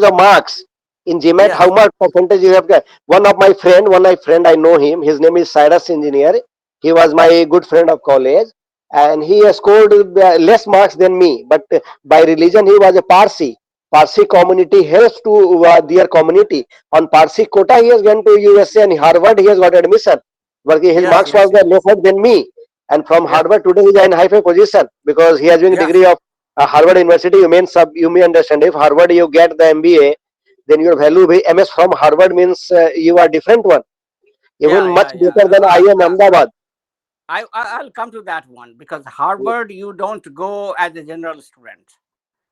S3: of marks in GMAT. How
S1: yes.
S3: much percentage you have got? One of my friend, I know him. His name is Cyrus Engineer. He was my good friend of college, and he has scored less marks than me. But by religion, he was a Parsi. Parsi community helps to their community. On Parsi quota, he has gone to USA and Harvard. He has got admission. Working, his
S1: Yes,
S3: marks
S1: yes,
S3: was
S1: yes.
S3: lesser than me. And from
S1: Yeah.
S3: Harvard today, he is in high position because he has been degree
S1: Yes.
S3: of Harvard University. You may understand if Harvard you get the MBA, then your value be MS from Harvard means you are different one, even
S1: Yeah,
S3: much
S1: yeah, yeah.
S3: better than I am Ahmedabad.
S1: I'll come to that one because Harvard you don't go as a general student.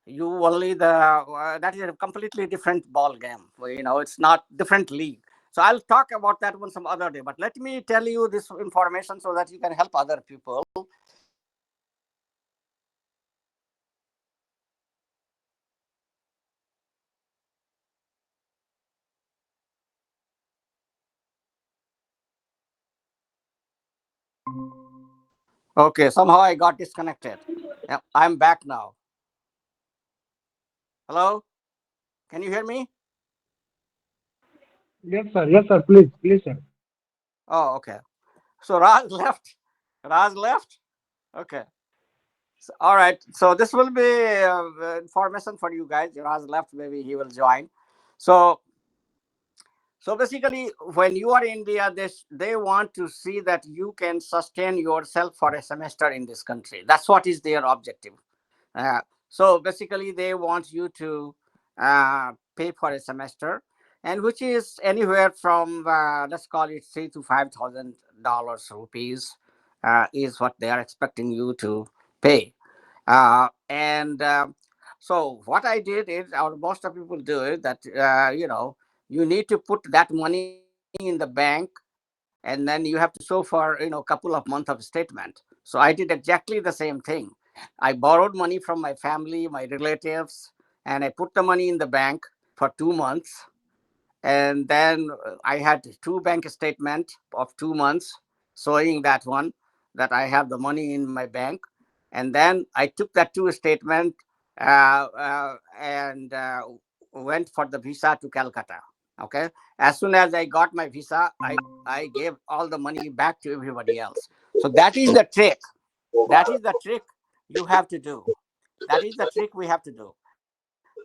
S1: You only the that is a completely different ball game. It's not different league. So I'll talk about that one some other day. But let me tell you this information so that you can help other people. Okay, somehow I got disconnected. Yeah, I'm back now. Hello, can you hear me?
S4: Yes, sir. Yes, sir. Please, please, sir.
S1: Oh, okay. So Raj left. Raj left. Okay. So, all right. So this will be information for you guys. Raj left. Maybe he will join. So So basically, when you are in India, they want to see that you can sustain yourself for a semester in this country. That's what is their objective. So basically, they want you to pay for a semester, and which is anywhere from let's call it $3,000 to $5,000 rupees is what they are expecting you to pay. And so what I did is, or most of people do it, that you need to put that money in the bank, and then you have to show for couple of months of statement. So I did exactly the same thing. I borrowed money from my family, my relatives, and I put the money in the bank for 2 months, and then I had two bank statement of 2 months showing that one, that I have the money in my bank. And then I took that two statement and went for the visa to Calcutta. Okay, as soon as I got my visa, I gave all the money back to everybody else. So that is the trick. That is the trick you have to do. That is the trick we have to do,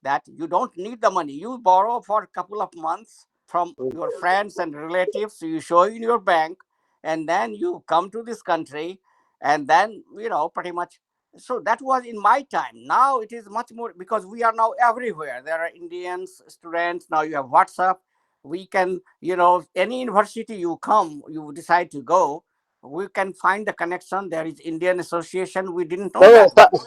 S1: that you don't need the money. You borrow for a couple of months from your friends and relatives. You show in your bank, and then you come to this country, and then pretty much. So that was in my time. Now it is much more because we are now everywhere. There are Indians students. Now you have WhatsApp. We can, any university you come, you decide to go, we can find the connection. There is Indian Association. We didn't know
S3: No,
S1: that one.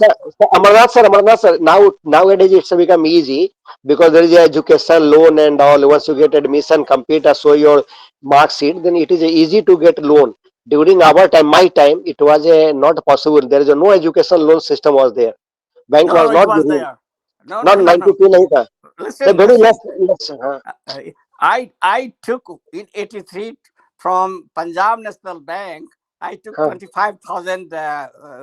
S3: Amarnath sir. Nowadays it's become easy because there is a education loan and all. Once you get admission, complete, show your mark sheet, then it is easy to get loan. During our time, my time, it was not possible. There is no education loan system was there. Bank
S1: No,
S3: was
S1: no, it
S3: not
S1: was
S3: giving.
S1: there. No, no,
S3: Not
S1: no, no.
S3: 92 nahi tha. The
S1: Listen,
S3: very less,
S1: listen.
S3: less
S1: Uh, I took in '83 from Punjab National Bank. I took
S3: huh.
S1: 25,000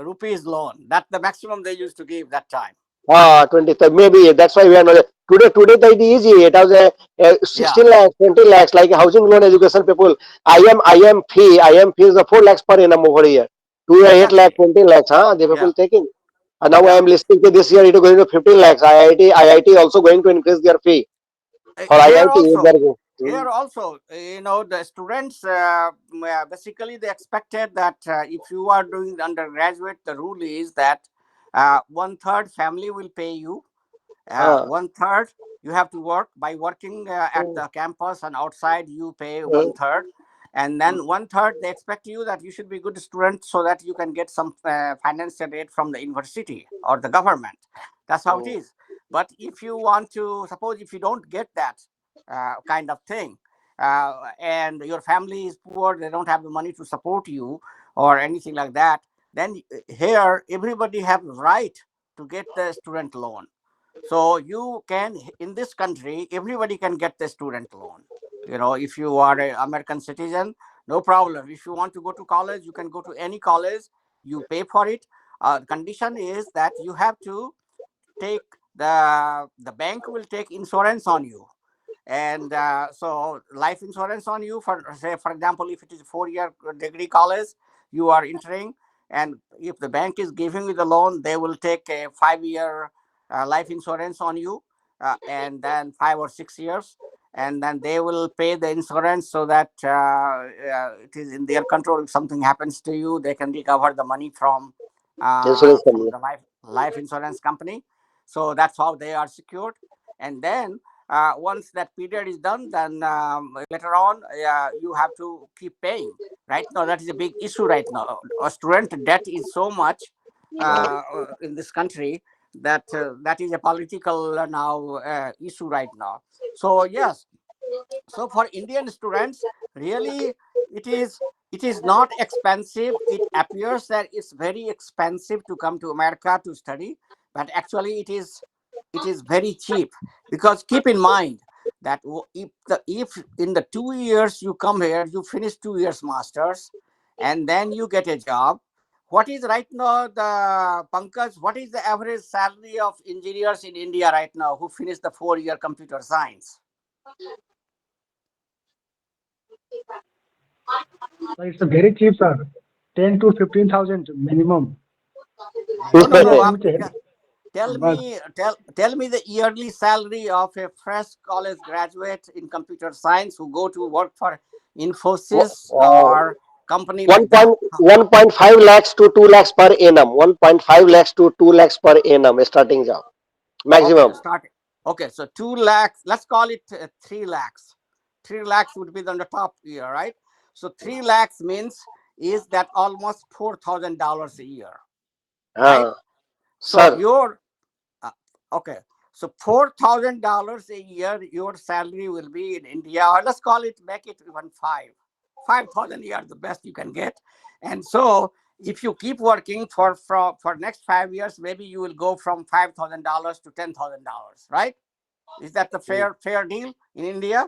S1: rupees loan. That's the maximum they used to give that time.
S3: 20, maybe that's why we are not. Today, it is easy. It was a
S1: Yeah,
S3: 16 lakhs, 20 lakhs, like housing loan education people. I am fee is the 4 lakhs per annum over here. 2 8 lakh,
S1: exactly.
S3: 20 lakhs, huh? The
S1: Yeah,
S3: people taking. And now I
S1: yeah.
S3: am listening to this year, it is going to 15 lakhs. IIT also going to increase their fee. For
S1: Here
S3: IIT, if they
S1: also,
S3: are going.
S1: the students basically they expected that if you are doing undergraduate, the rule is that one third family will pay you.
S3: Ah,
S1: One third you have to work by working at
S3: mm,
S1: the campus, and outside you pay one
S3: mm,
S1: third, and then one third they expect you that you should be good student so that you can get some financial aid from the university or the government. That's how it
S3: mm,
S1: is. But if you want to, suppose if you don't get that kind of thing, and your family is poor, they don't have the money to support you or anything like that, then here everybody have right to get the student loan. So you can, in this country, everybody can get the student loan. If you are an American citizen, no problem. If you want to go to college, you can go to any college. You pay for it. The condition is that you have to take the bank will take insurance on you, and so life insurance on you for, say, for example, if it is a 4 year degree college you are entering, and if the bank is giving you the loan, they will take a 5 year life insurance on you, and then 5 or 6 years, and then they will pay the insurance so that it is in their control. If something happens to you, they can recover the money
S3: Insurance
S1: from
S3: company.
S1: the life insurance company. So that's how they are secured. And then once that period is done, then later on you have to keep paying. Right now, that is a big issue right now. A student debt is so much
S3: Uh,
S1: in this country that that is a political now issue right now. So yes, so for Indian students, really, it is it is not expensive. It appears that it's very expensive to come to America to study, but actually it is very cheap. Because keep in mind that if in the 2 years you come here, you finish 2 years masters, and then you get a job. What is right now the Pankaj? What is the average salary of engineers in India right now who finish the 4 year computer science?
S4: Sir, it's a very cheap, sir. 10 to 15,000 minimum.
S1: No, no,
S4: Maybe
S1: no.
S4: unlimited, but
S1: Tell me the yearly salary of a fresh college graduate in computer science who go to work for Infosys
S3: uh,
S1: or company
S3: 1
S1: like that.
S3: 1.5 lakhs to 2 lakhs per annum. 1.5 lakhs to 2 lakhs per annum starting job
S1: Okay,
S3: maximum.
S1: start. Okay, so 2 lakhs. Let's call it 3 lakhs. 3 lakhs would be on the top year, right? So 3 lakhs means is that almost $4,000 a year, right?
S3: Uh,
S1: So
S3: sir,
S1: Uh, okay. So $4,000 a year, your salary will be in India, or let's call it, make it even 5,000 a year, the best you can get. And so if you keep working for next 5 years, maybe you will go from $5,000 to $10,000, right? Is that the fair deal in India?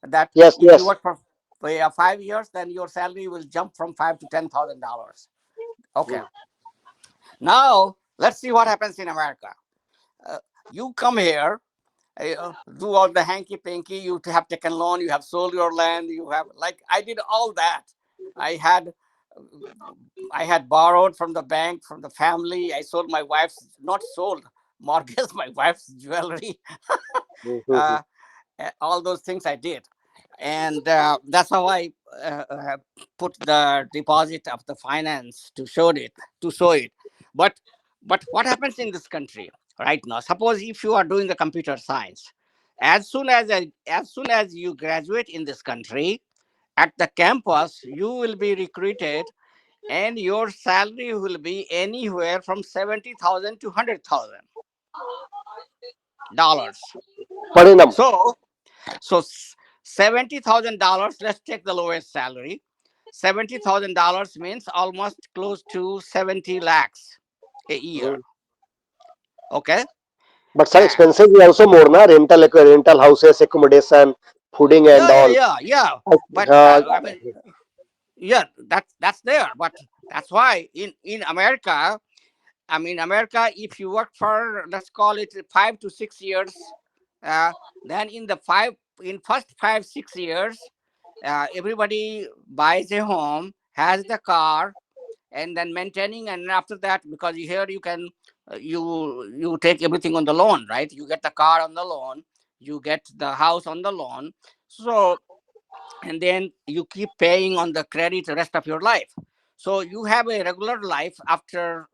S1: That
S3: yes,
S1: if you
S3: yes.
S1: work for 5 years, then your salary will jump from five to $10,000. Okay. Now let's see what happens in America. Uh, you come here, do all the hanky panky. You have taken loan, you have sold your land, you have, like I did all that. I had I had borrowed from the bank, from the family. I sold my wife's, not sold, mortgaged my wife's jewelry.
S3: Mhm.
S1: uh, all those things I did, and that's how I put the deposit of the finance to show it. But what happens in this country right now? Suppose if you are doing the computer science, as soon as you graduate in this country, at the campus you will be recruited, and your salary will be anywhere from 70,000 to $100,000.
S3: Per annum.
S1: So $70,000. Let's take the lowest salary. $70,000 means almost close to 70 lakhs a year.
S3: Mhm.
S1: Okay.
S3: But sir,
S1: Uh,
S3: expenses is also more, na? Rental houses, accommodation, fooding and
S1: yeah, yeah,
S3: all.
S1: yeah, yeah. But
S3: Uh,
S1: I mean, yeah, that's there. But that's why in America, I mean, America, if you work for, let's call it 5 to 6 years, uh, then in first 5 6 years, everybody buys a home, has the car, and then maintaining. And after that, because here you can, you take everything on the loan, right? You get the car on the loan, you get the house on the loan. So and then you keep paying on the credit the rest of your life. So you have a regular life after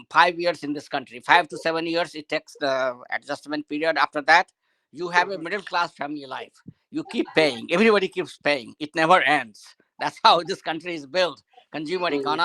S1: 5 years in this country. 5 to 7 years it takes the adjustment period. After that, you have a middle class family life. You keep paying, everybody keeps paying, it never ends. That's how this country is built. Consumer
S3: mhm.
S1: economy.